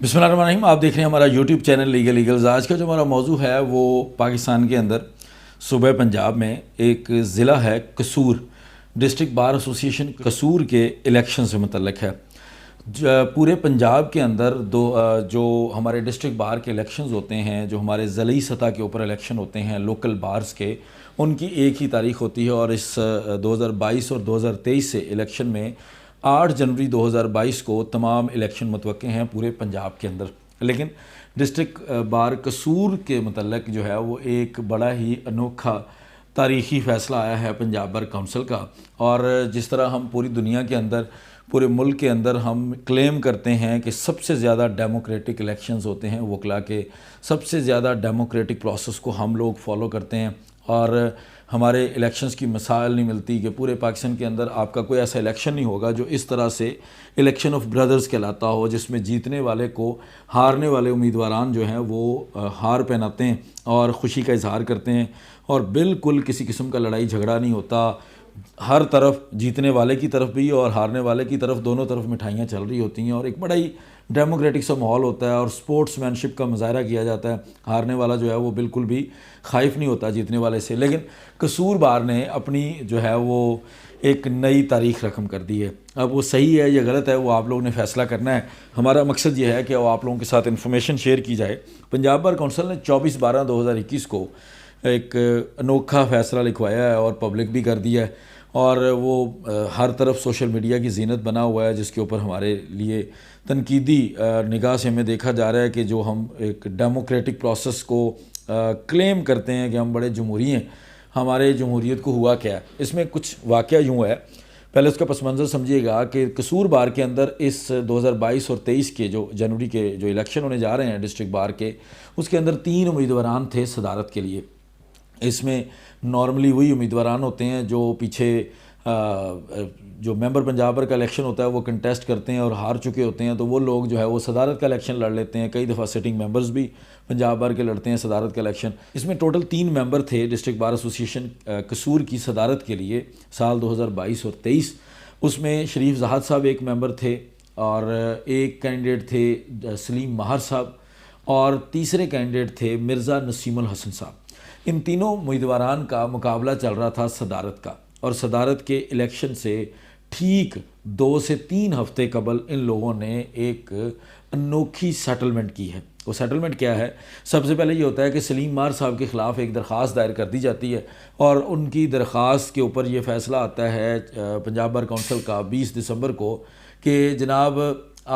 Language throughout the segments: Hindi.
बिस्मिल्लाहिर्रहमानिर्रहीम। आप देख रहे हैं हमारा यूट्यूब चैनल लीगल ईगल्स। आज का जो हमारा मौजू है वो पाकिस्तान के अंदर सूबे पंजाब में एक ज़िला है कसूर, डिस्ट्रिक्ट बार एसोसिएशन कसूर के इलेक्शन से मुतल्लिक है। पूरे पंजाब के अंदर जो हमारे डिस्ट्रिक्ट बार के इलेक्शंस होते हैं, जो हमारे ज़िली सतह के ऊपर इलेक्शन होते हैं लोकल बार्स के, उनकी एक ही तारीख होती है और इस 2022 और 2023 से इलेक्शन में 8 जनवरी 2022 को तमाम इलेक्शन मुतवक्के हैं पूरे पंजाब के अंदर। लेकिन डिस्ट्रिक्ट बार कसूर के मतलब जो है वो एक बड़ा ही अनोखा तारीख़ी फ़ैसला आया है पंजाब बार काउंसिल का। और जिस तरह हम पूरी दुनिया के अंदर, पूरे मुल्क के अंदर हम क्लेम करते हैं कि सबसे ज़्यादा डेमोक्रेटिक इलेक्शंस होते हैं वकला के, सबसे ज़्यादा डेमोक्रेटिक प्रोसेस को हम लोग फॉलो करते हैं और हमारे इलेक्शंस की मिसाल नहीं मिलती कि पूरे पाकिस्तान के अंदर आपका कोई ऐसा इलेक्शन नहीं होगा जो इस तरह से इलेक्शन ऑफ ब्रदर्स कहलाता हो, जिसमें जीतने वाले को हारने वाले उम्मीदवारान जो हैं वो हार पहनाते हैं और ख़ुशी का इजहार करते हैं और बिल्कुल किसी किस्म का लड़ाई झगड़ा नहीं होता। हर तरफ जीतने वाले की तरफ भी और हारने वाले की तरफ, दोनों तरफ मिठाइयाँ चल रही होती हैं और एक बड़ा ही डेमोक्रेटिक सा माहौल होता है और स्पोर्ट्समैनशिप का मुजाहरा किया जाता है। हारने वाला जो है वो बिल्कुल भी खाइफ नहीं होता जीतने वाले से। लेकिन कसूर बार ने अपनी जो है वो एक नई तारीख रकम कर दी है। अब वो सही है या गलत है वो आप लोगों ने फ़ैसला करना है। हमारा मकसद ये है कि वो आप लोगों के साथ इन्फॉर्मेशन शेयर की जाए। पंजाब बार काउंसिल ने 24/12/2021 को एक अनोखा फ़ैसला लिखवाया है और पब्लिक भी कर दिया है और वो हर तरफ सोशल मीडिया की जीनत बना हुआ है, जिसके ऊपर हमारे लिए तनकीदी निगाह से हमें देखा जा रहा है कि जो हम एक डेमोक्रेटिक प्रोसेस को क्लेम करते हैं कि हम बड़े जमहूरी हैं, हमारे जमहूरियत को हुआ क्या है। इसमें कुछ वाक़या यूँ है, पहले उसका पस मंज़र समझिएगा कि कसूर बार के अंदर इस 2022 और 23 के जो जनवरी के जो इलेक्शन होने जा रहे हैं डिस्ट्रिक्ट बार के, उसके अंदर 3 उम्मीदवारान थे सदारत के लिए। इसमें नॉर्मली वही उम्मीदवारान होते हैं जो पीछे जो मेंबर पंजाब बार का इलेक्शन होता है वो कंटेस्ट करते हैं और हार चुके होते हैं, तो वो लोग जो है वो सदारत का इलेक्शन लड़ लेते हैं। कई दफ़ा सिटिंग मेंबर्स भी पंजाब बार के लड़ते हैं सदारत का इलेक्शन। इसमें टोटल 3 मेंबर थे डिस्ट्रिक्ट बार एसोसिएशन कसूर की सदारत के लिए साल 2022 और 23। उसमें शरीफ जहाद साहब एक मेंबर थे और एक कैंडिडेट थे सलीम माहर साहब और तीसरे कैंडिडेट थे मिर्ज़ा नसीमुल हसन साहब। इन तीनों उम्मीदवारान का मुकाबला चल रहा था सदारत का और सदारत के इलेक्शन से ठीक 2 से 3 हफ्ते कबल इन लोगों ने एक अनोखी सेटलमेंट की है। वो सेटलमेंट क्या है? सबसे पहले ये होता है कि सलीम मार साहब के ख़िलाफ़ एक दरख्वास्त दायर कर दी जाती है और उनकी दरख्वास्त के ऊपर ये फ़ैसला आता है पंजाब बार काउंसिल का 20 दिसंबर को कि जनाब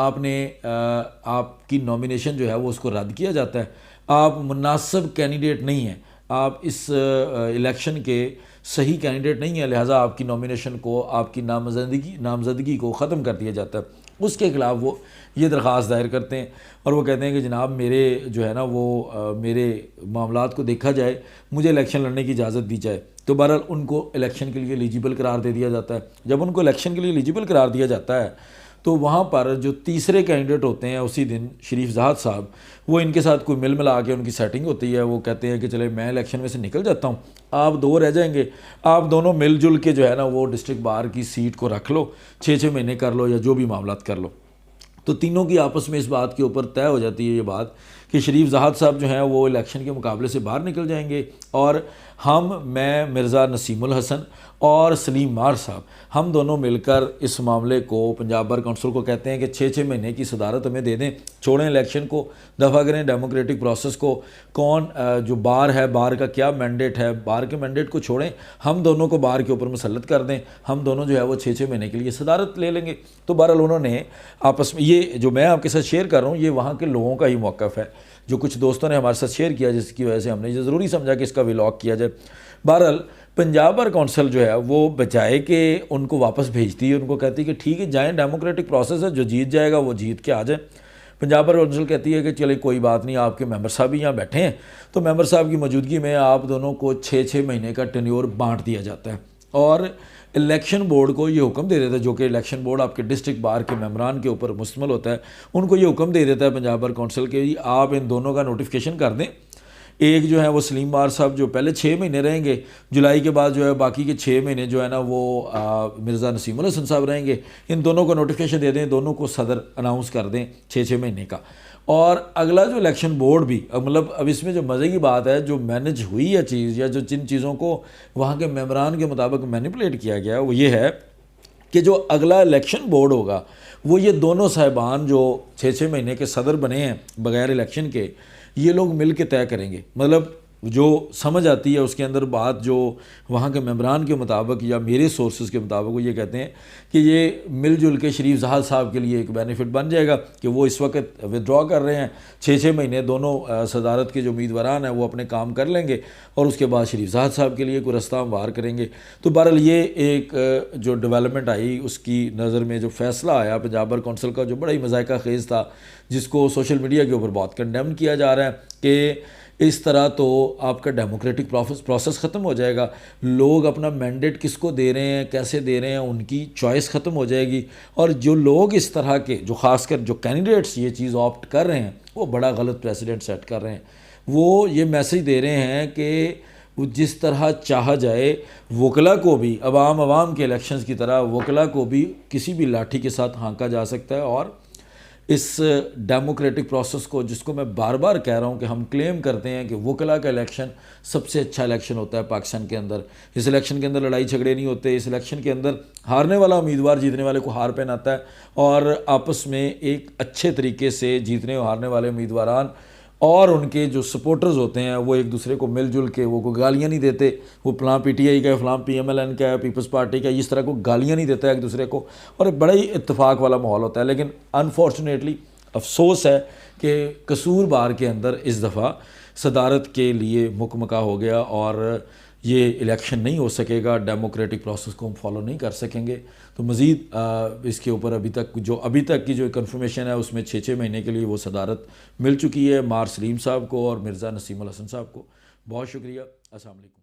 आपने आपकी नॉमिनेशन जो है वो उसको रद्द किया जाता है, आप मुनासिब कैंडिडेट नहीं हैं, आप इस इलेक्शन के सही कैंडिडेट नहीं है, लिहाजा आपकी नॉमिनेशन को, आपकी नामजदगी को ख़त्म कर दिया जाता है। उसके ख़िलाफ़ वो ये दरख्वास्त दायर करते हैं और वो कहते हैं कि जनाब मेरे जो है ना वो मेरे मामलात को देखा जाए, मुझे इलेक्शन लड़ने की इजाज़त दी जाए। तो बहरहाल उनको इलेक्शन के लिए एलिजिबल करार दे दिया जाता है। जब उनको इलेक्शन के लिए एलिजिबल करार दिया जाता है तो वहाँ पर जो तीसरे कैंडिडेट होते हैं उसी दिन शरीफ जहाद साहब, वो इनके साथ कोई मिल मिला के उनकी सेटिंग होती है। वो कहते हैं कि चले मैं इलेक्शन में से निकल जाता हूँ, आप 2 रह जाएंगे, आप दोनों मिलजुल के जो है ना वो डिस्ट्रिक्ट बार की सीट को रख लो, 6-6 महीने कर लो या जो भी मामलात कर लो। तो तीनों की आपस में इस बात के ऊपर तय हो जाती है ये बात कि शरीफ जहाद साहब जो हैं वो इलेक्शन के मुकाबले से बाहर निकल जाएंगे और मैं मिर्ज़ा नसीमुल हसन और सलीम मार साहब, हम दोनों मिलकर इस मामले को पंजाब बार काउंसिल को कहते हैं कि 6-6 महीने की सदारत हमें दे दें, छोड़ें इलेक्शन को, दफ़ा करें डेमोक्रेटिक प्रोसेस को। कौन जो बार है, बार का क्या मैंडेट है, बार के मैंडेट को छोड़ें, हम दोनों को बार के ऊपर मुसल्लत कर दें, हम दोनों जो है वो 6-6 महीने के लिए सदारत ले लेंगे। तो बहरहाल उन्होंने आपस में, ये जो मैं आपके साथ शेयर कर रहा हूँ ये वहाँ के लोगों का ही मौक़िफ़ है, जो कुछ दोस्तों ने हमारे साथ शेयर किया, जिसकी वजह से हमने ये ज़रूरी समझा कि इसका व्लॉग किया जाए। बहरहाल पंजाब बार काउंसिल जो है वो बजाय कि उनको वापस भेजती है, उनको कहती है कि ठीक है जाएँ, डेमोक्रेटिक प्रोसेस है, जो जीत जाएगा वो जीत के आ जाए। पंजाब बार काउंसिल कहती है कि चले कोई बात नहीं, आपके मेंबर साहब भी यहाँ बैठे हैं, तो मेंबर साहब की मौजूदगी में आप दोनों को 6-6 महीने का टेन्योर बांट दिया जाता है। और इलेक्शन बोर्ड को ये हुक्म दे देता है, जो कि इलेक्शन बोर्ड आपके डिस्ट्रिक्ट बार के मेम्बरान के ऊपर मुश्तमिल होता है, उनको ये हुक्म दे देता है पंजाब बार काउंसिल के आप इन दोनों का नोटिफिकेशन कर दें, एक जो है वो सलीम मार साहब जो पहले 6 महीने रहेंगे, जुलाई के बाद जो है बाकी के 6 महीने जो है ना वो मिर्ज़ा नसीमुल हसन साहब रहेंगे। इन दोनों को नोटिफिकेशन दे दें, दोनों को सदर अनाउंस कर दें 6-6 महीने का। और अगला जो इलेक्शन बोर्ड भी मतलब अब इसमें जो मज़े की बात है, जो मैनेज हुई है चीज़ या जो जिन चीज़ों को वहाँ के मेम्बरान के मुताबिक मैनिपुलेट किया गया वो ये है कि जो अगला इलेक्शन बोर्ड होगा वो ये दोनों साहिबान जो 6-6 महीने के सदर बने हैं बगैर इलेक्शन के, ये लोग मिल के तय करेंगे। मतलब जो समझ आती है उसके अंदर बात जो वहाँ के मेम्बरान के मुताबिक या मेरे सोर्सेज के मुताबिक वो ये कहते हैं कि ये मिलजुल के शरीफ जहाद साहब के लिए एक बेनिफिट बन जाएगा कि वो इस वक्त विदड्रॉ कर रहे हैं, 6-6 महीने दोनों सदारत के जो उम्मीदवारान हैं वो अपने काम कर लेंगे और उसके बाद शरीफ जहाद साहब के लिए कोई रास्ता हम वार करेंगे। तो बहरहाल ये एक जो डेवलपमेंट आई उसकी नज़र में जो फैसला आया पंजाब बार कौंसिल का जो बड़ा ही मज़ाइका खेज़ था, जिसको सोशल मीडिया के ऊपर बहुत कंडेम किया जा रहा है कि इस तरह तो आपका डेमोक्रेटिक प्रोसेस ख़त्म हो जाएगा, लोग अपना मैंडेट किसको दे रहे हैं, कैसे दे रहे हैं, उनकी चॉइस ख़त्म हो जाएगी। और जो लोग इस तरह के जो ख़ासकर जो कैंडिडेट्स ये चीज़ ऑप्ट कर रहे हैं वो बड़ा गलत प्रेसिडेंट सेट कर रहे हैं। वो ये मैसेज दे रहे हैं कि जिस तरह चाहा जाए वकला को भी अवाम के इलेक्शंस की तरह वकला को भी किसी भी लाठी के साथ हाँका जा सकता है। और इस डेमोक्रेटिक प्रोसेस को, जिसको मैं बार बार कह रहा हूँ कि हम क्लेम करते हैं कि वकला का इलेक्शन सबसे अच्छा इलेक्शन होता है पाकिस्तान के अंदर, इस इलेक्शन के अंदर लड़ाई झगड़े नहीं होते, इस इलेक्शन के अंदर हारने वाला उम्मीदवार जीतने वाले को हार पहनाता है और आपस में एक अच्छे तरीके से जीतने और हारने वाले उम्मीदवारान और उनके जो सपोर्टर्स होते हैं वो एक दूसरे को मिलजुल के वो कोई गालियाँ नहीं देते, वो फलां PTI का है, फलां PMLN का है, पीपल्स पार्टी का, इस तरह को गालियाँ नहीं देता है एक दूसरे को और एक बड़ा ही इत्तेफाक वाला माहौल होता है। लेकिन अनफॉर्चुनेटली अफसोस है कि कसूर बार के अंदर इस दफ़ा सदारत के लिए मुकमका हो गया और ये इलेक्शन नहीं हो सकेगा, डेमोक्रेटिक प्रोसेस को हम फॉलो नहीं कर सकेंगे। तो मज़ीद इसके ऊपर अभी तक की जो कन्फर्मेशन है उसमें 6-6 महीने के लिए वो सदारत मिल चुकी है मार सलीम साहब को और मिर्ज़ा नसीमुल हसन साहब को। बहुत शुक्रिया। अस्सलाम वालेकुम।